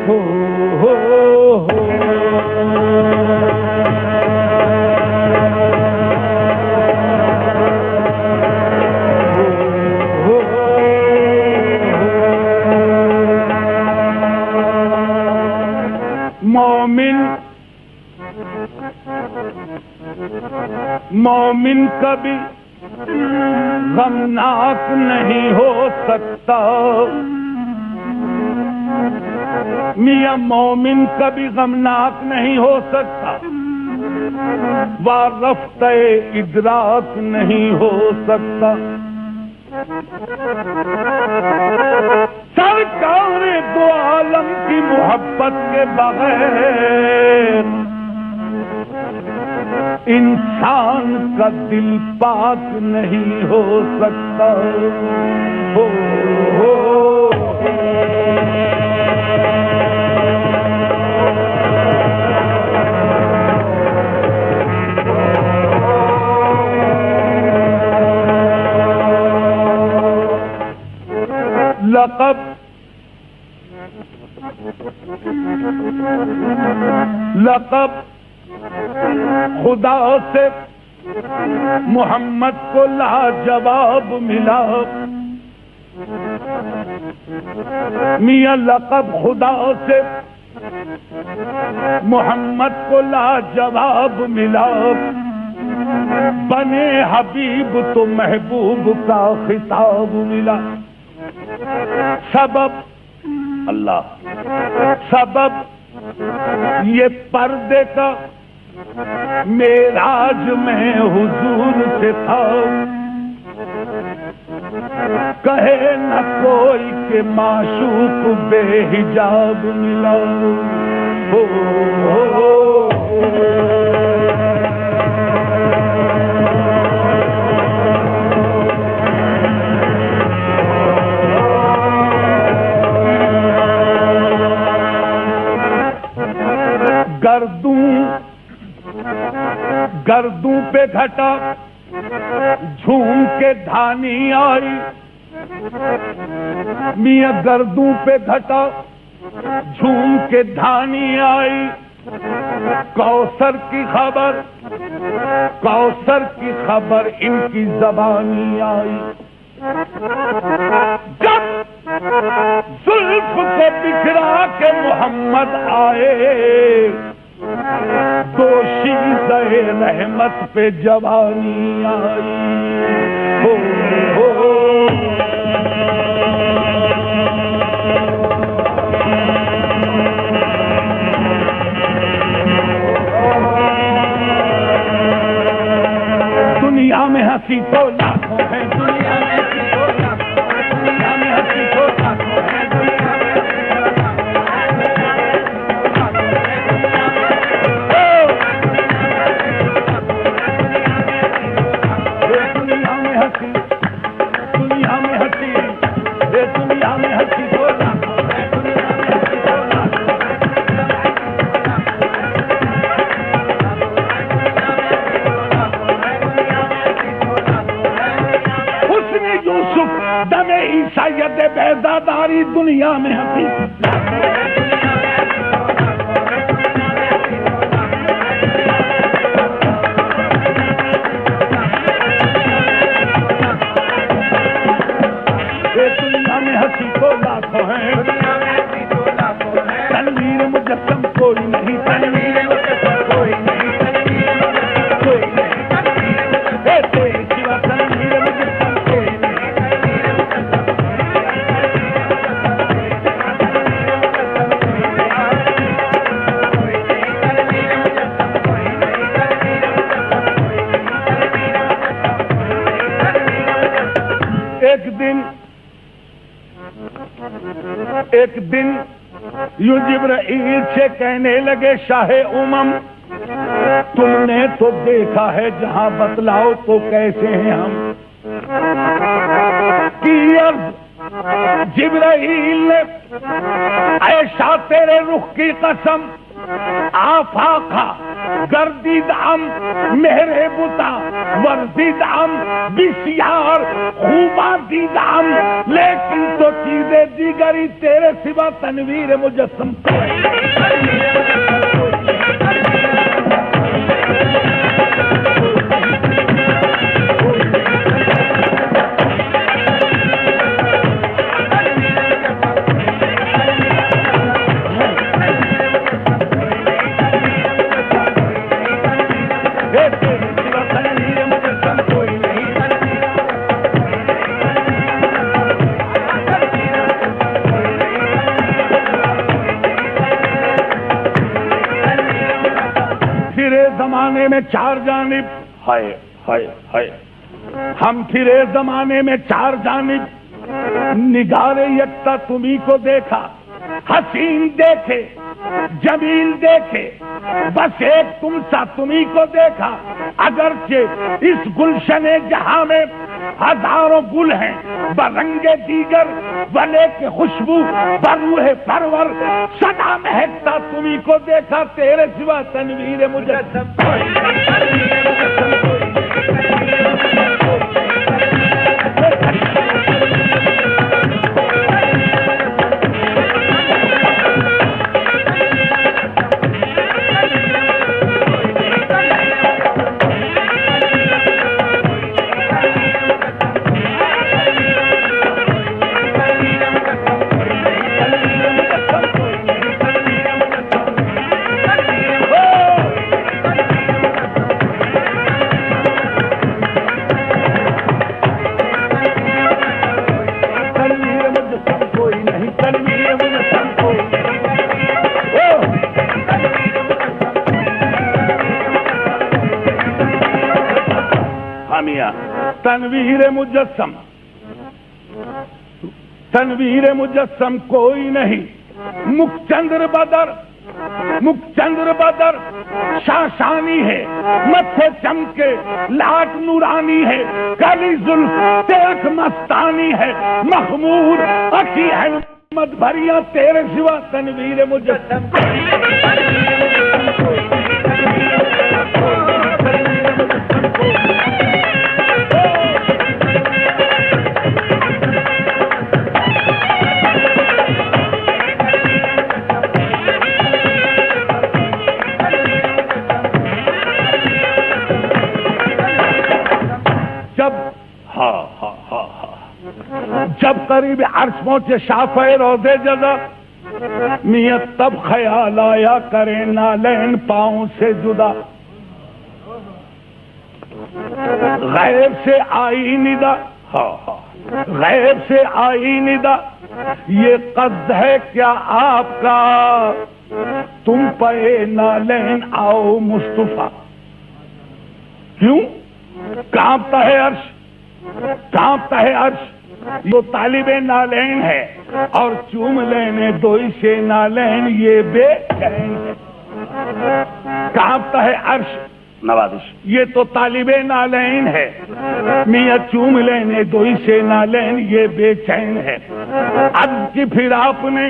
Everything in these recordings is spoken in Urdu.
ہو مومن کبھی غمناک نہیں ہو سکتا، میاں مومن کبھی غمناک نہیں ہو سکتا، وارفتہ ادراک نہیں ہو سکتا۔ سرکار دو عالم کی محبت کے بغیر انسان کا دل پاک نہیں ہو سکتا۔ لقب خدا سے محمد کو لاجواب ملا، میاں لقب خدا سے محمد کو لاجواب ملا، بنے حبیب تو محبوب کا خطاب ملا۔ سبب اللہ، سبب یہ پردے کا معراج میں حضور سے تھا، کہے نہ کوئی کہ معشوق بے حجاب ملا۔ گردوں پہ گھٹا جھوم کے دھانی آئی، میاں گردوں پہ گھٹا جھوم کے دھانی آئی، کوثر کی خبر، کوثر کی خبر ان کی زبانی آئی۔ جب زلف کو بکھرا کے محمد آئے، دوشیزہ رحمت پہ جوانی آئی۔ دنیا میں ہنسی تو لاکھوں ہے، دنیا میں ہنسی تو لاکھوں ہے، دنیا میں ہنسی تو لاکھوں ہے، دنیا میں بیزاداری دنیا میں ہنسی۔ دنیا میں ہنسی تو لاکھوں ہیں، تنویر مجسم کوئی نہیں، تنویر مجسم کوئی نہیں، کوئی نہیں، تیرے سوا تنویر مجسم کوئی نہیں۔ ایک دن یوں جبرائیل سے کہنے لگے شاہ امم، تم نے تو دیکھا ہے جہاں، بتلاؤ تو کیسے ہیں ہم؟ کی عرض جبرائیل نے، عائشہ تیرے رخ کی قسم آفاقا گردیدم مهر بوتا ورزیدم بسیار خوبا دیدم لیکن تو چیز دیگری تیرے سوا تنویر مجسم زمانے میں چار جانب ہائے ہائے ہائے ہم پھرے زمانے میں چار جانب نگار یکتا تمہیں کو دیکھا حسین دیکھے جمیل دیکھے بس ایک تم سا تمہیں کو دیکھا اگرچہ اس گلشن جہاں میں ہزاروں گل ہیں برنگ دیگر ولے کے خوشبو بروح پرور سدا مہکتا تمہیں کو دیکھا تیرے سوا تنویر مجسم تنویر مجسم تنویر مجسم کوئی نہیں مکھ چندر بدر شاشانی ہے متھے چمکے لاٹ نورانی ہے کالی زلف تلک مستانی ہے مخمور اکھی ہے مت بھریا تیرے سوا تنویر مجسم جب قریب عرش پہنچے شافع روضے جزا میت تب خیال آیا کرے نالین پاؤں سے جدا غیب سے آئی ندا غیب سے آئی ندا یہ قصد ہے کیا آپ کا تم پہ نالین آؤ مصطفیٰ کیوں کانپتا ہے عرش کانپتا ہے عرش یہ طالب نالین ہے اور چوم لینے دوئی سے نالین یہ بے چین ہے کانپتا ہے عرش نوازش یہ تو طالب نالین ہے میاں چوم لینے دوئی سے نالین یہ بے چین ہے عرض کی پھر آپ نے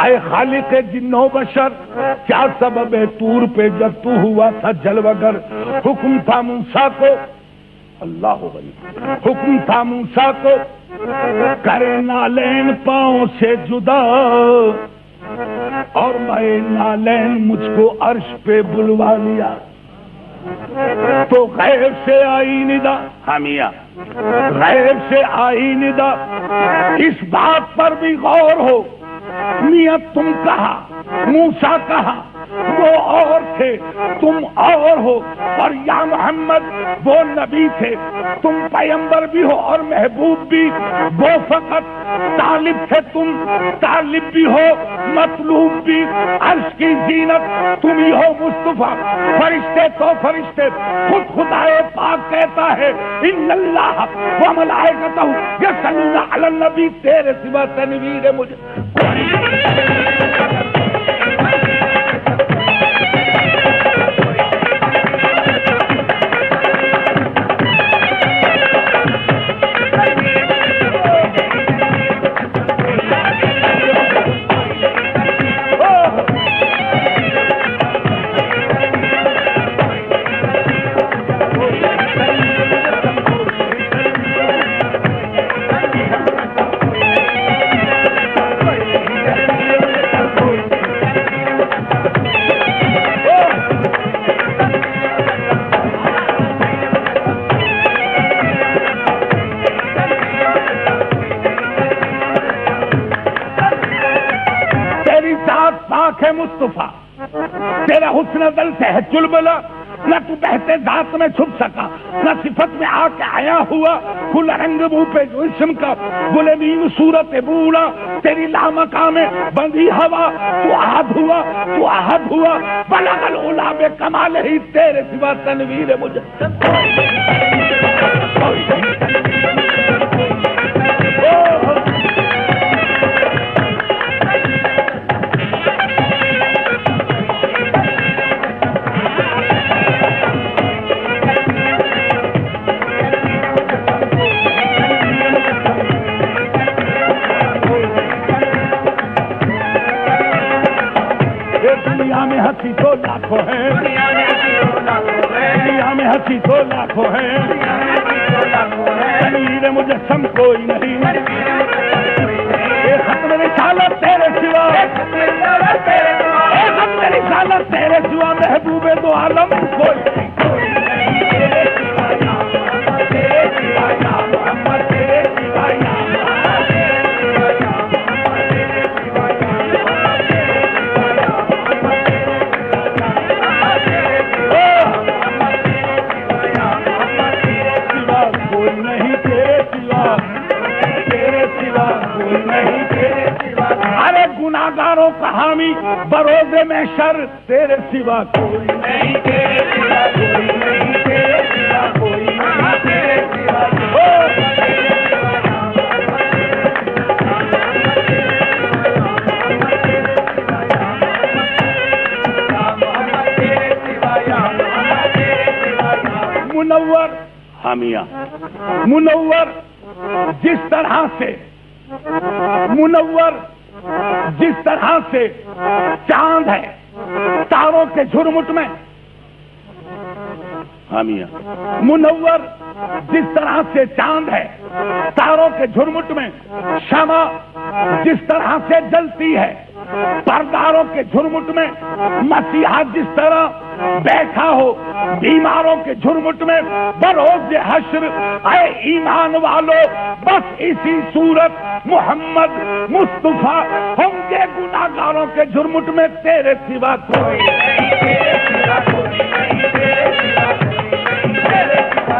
اے خالق جن و بشر کیا سبب ہے طور پہ جب تو ہوا تھا جلوگر حکم تھا موسیٰ کو اللہ غنی حکم تھا موسیٰ کو کرے نالین پاؤں سے جدا اور میں نالین مجھ کو عرش پہ بلوا لیا تو غیب سے آئی ندا ہمیا غیب سے آئی ندا اس بات پر بھی غور ہو میاں تم کہا موسیٰ کہا وہ اور تھے تم اور ہو اور یا محمد وہ نبی تھے تم پیغمبر بھی ہو اور محبوب بھی وہ فقط طالب تھے تم طالب بھی ہو مطلوب بھی عرش کی زینت تم ہی ہو مصطفیٰ فرشتے تو فرشتے خود خدائے پاک کہتا ہے ان اللہ و ملائکتہ یصلون علی النبی تیرے سوا تنویر مجھے ذات پاک ہے مصطفیٰ، تیرا حسن دل سے ہے چلبلا، نہ تو بہتے ذات میں چھپ سکا، نہ صفت میں آ کے آیا ہوا، کھلا رنگ منہ پہ جو اسم کا، گلے میم صورت بوڑا، تیری لامکاں میں بندھی ہوا، تو احد ہوا، تو احد ہوا، بلغ العلا بے کمال ہی، تیرے سوا تنویر مجسم دنیا میں ہنسی تو لاکھوں ہیں، دنیا میں ہنسی تو لاکھوں ہیں، تنویر مجسم کوئی نہیں، ایک ختم رسالت تیرے سوا، ایک ختم رسالت تیرے سوا، محبوب دو عالم کوئی نہیں۔ گناہگاروں کا حامی بروز محشر تیرے سوا کوئی نہیں، تیرے سوا کوئی نہیں، تیرے سوا کوئی نہیں، تیرے سوا منور حامیہ، منور جس طرح سے، منور جس طرح سے چاند ہے تاروں کے جھرمٹ میں، حامیہ، منور جس طرح سے چاند ہے تاروں کے جھرمٹ میں، شمع جس طرح سے جلتی ہے پرداروں کے جھرمٹ میں، مسیحا جس طرح بیٹھا ہو بیماروں کے جھرمٹ میں، بروز حشر اے ایمان والو بس اسی صورت محمد مصطفیٰ ہوں گے گناہگاروں کے جھرمٹ میں، تیرے سوا کوئی نہیں، تیرے سوا کوئی نہیں، تیرے سوا کوئی نہیں، تیرے سوا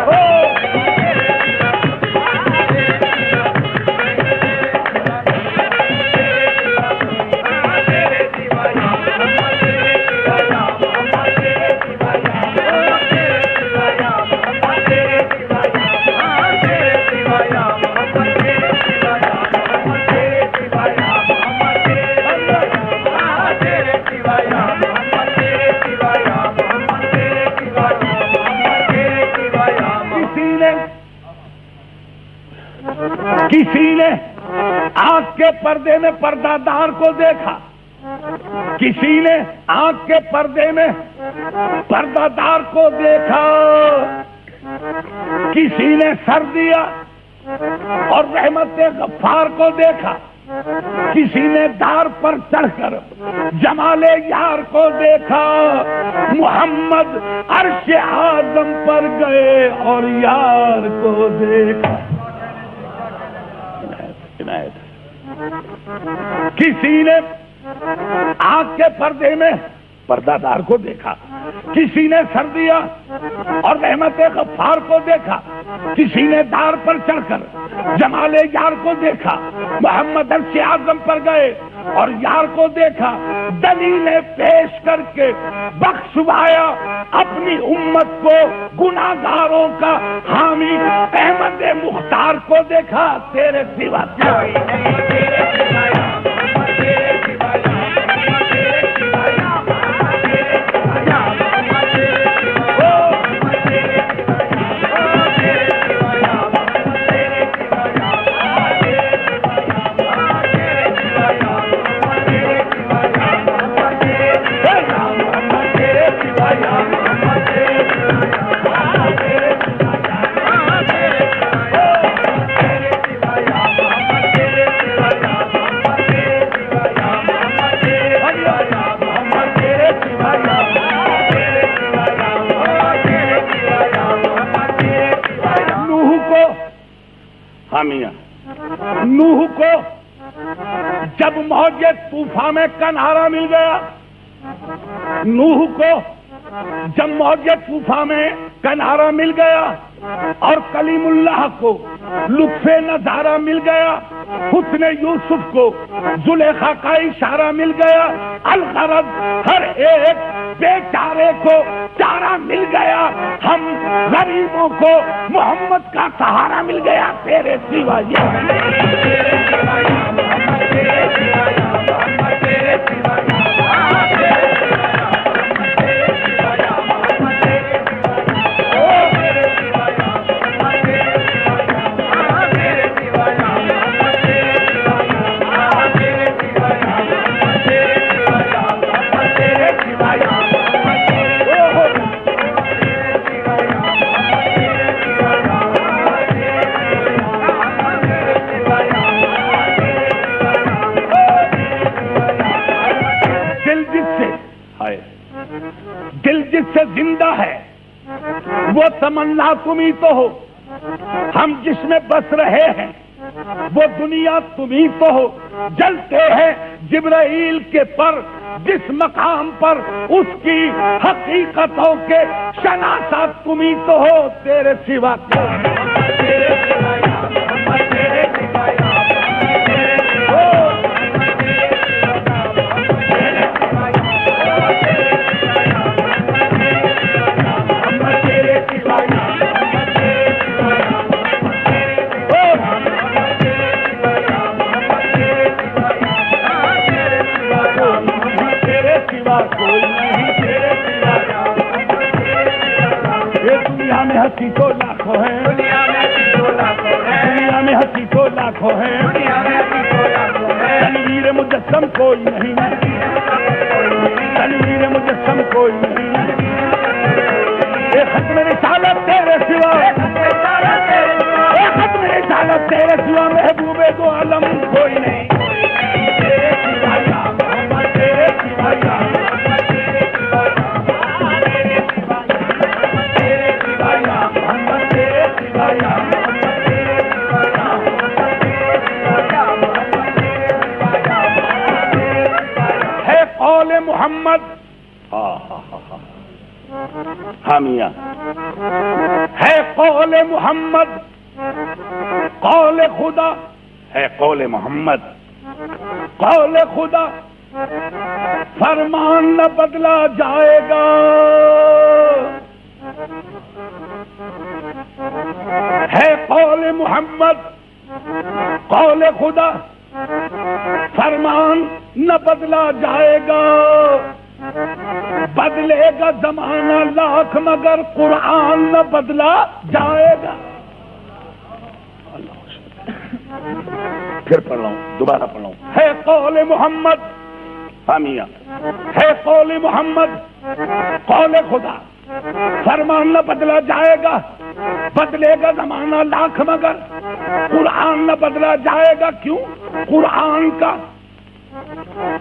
کسی نے آنکھ کے پردے میں پردہ دار کو دیکھا، کسی نے آنکھ کے پردے میں پردہ دار کو دیکھا، کسی نے سر دیا اور رحمت غفار کو دیکھا، کسی نے دار پر چڑھ کر جمال یار کو دیکھا، محمد عرش اعظم پر گئے اور یار کو دیکھا، کسی نے آنکھ کے پردے میں پردہ دار کو دیکھا، کسی نے سر دیا اور رحمت غفار کو دیکھا، کسی نے دار پر چڑھ کر جمال یار کو دیکھا، محمد عرش اعظم پر گئے اور یار کو دیکھا، دلیلیں پیش کر کے بخشوایا اپنی امت کو، گناہگاروں کا حامی احمد مختار کو دیکھا، تیرے سوا کوئی نہیں، تیرے سوا نوح کو جب موج طوفان میں کنارہ مل گیا نوح کو، جب موج طوفان میں کنارہ مل گیا اور کلیم اللہ کو لطف نظارہ مل گیا، حسن یوسف کو زلیخا کا اشارہ مل گیا، الغرض ہر ایک بیچارے کو چارہ مل گیا، ہم غریبوں کو محمد کا سہارا مل گیا، تیرے سوا دل جس سے زندہ ہے وہ تمنا تم ہی تو ہو، ہم جس میں بس رہے ہیں وہ دنیا تم ہی تو ہو، جلتے ہیں جبرائیل کے پر جس مقام پر اس کی حقیقتوں کے شناسا تم ہی تو ہو، تیرے سوا ہنسی تو لاکھوں ہیں، دنیا میں ہنسی تو لاکھوں ہیں، تنویر مجسم کوئی نہیں، تنویر مجسم کوئی نہیں، یہ ختم رسالت تیرے سوا، یہ ختم رسالت تیرے سوا محبوب دو عالم کوئی نہیں، تیرے سوا یا محمد، تیرے سوا یا محمد حامیہ ہے قول محمد، قول خدا ہے قول محمد، قول خدا فرمان نہ بدلا جائے گا، ہے قول محمد قول خدا فرمان نہ بدلا جائے گا، بدلے گا زمانہ لاکھ مگر قرآن نہ بدلا جائے گا۔ پھر پڑھ رہا ہوں، دوبارہ پڑھ رہا ہوں، ہے قول محمد حامیہ ہے قول محمد قول خدا فرمان نہ بدلا جائے گا، بدلے گا زمانہ لاکھ مگر قرآن نہ بدلا جائے گا۔ کیوں؟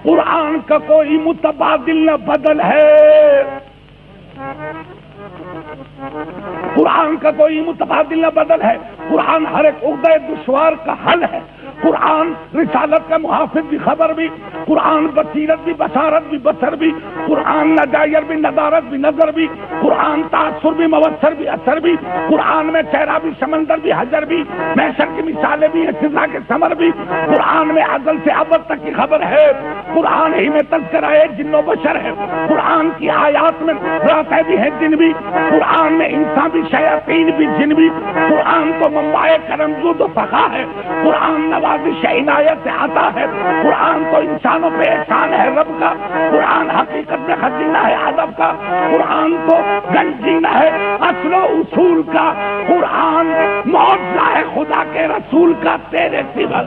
قرآن کا کوئی متبادل نہ بدل ہے، قرآن کا کوئی متبادل نہ بدل ہے، قرآن ہر ایک عقدہ دشوار کا حل ہے، قرآن رسالت کا محافظ بھی، خبر بھی، قرآن بصیرت بھی، بصارت بھی، بصر بھی، قرآن نجائر بھی، ندارت بھی، نظر بھی، قرآن تاثر بھی، موثر بھی، اثر بھی، قرآن میں چہرہ بھی، سمندر بھی، حجر بھی، محشر کی مثالیں بھی، سزا کے ثمر بھی، قرآن میں ازل سے ابد تک کی خبر ہے، قرآن ہی میں تذکرہ ہے جن و بشر ہے، قرآن کی آیات میں راتیں بھی ہیں جن بھی، قرآن میں انسان بھی، شیاطین بھی، جن بھی، قرآن تو منبع کرم زود و سخا ہے، قرآن نوازش عنایت سے آتا ہے، قرآن تو انسانوں پہ احسان ہے رب کا، قرآن حقیقت میں خزینہ ہے ادب کا، قرآن تو گنجینہ ہے اصل و اصول کا، قرآن معجزہ ہے خدا کے رسول کا، تیرے سوا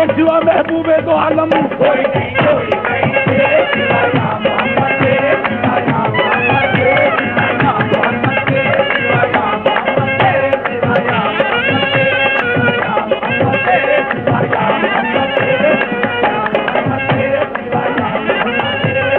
تیرے سوا محبوب دو عالم کوئی نہیں تیرے سوا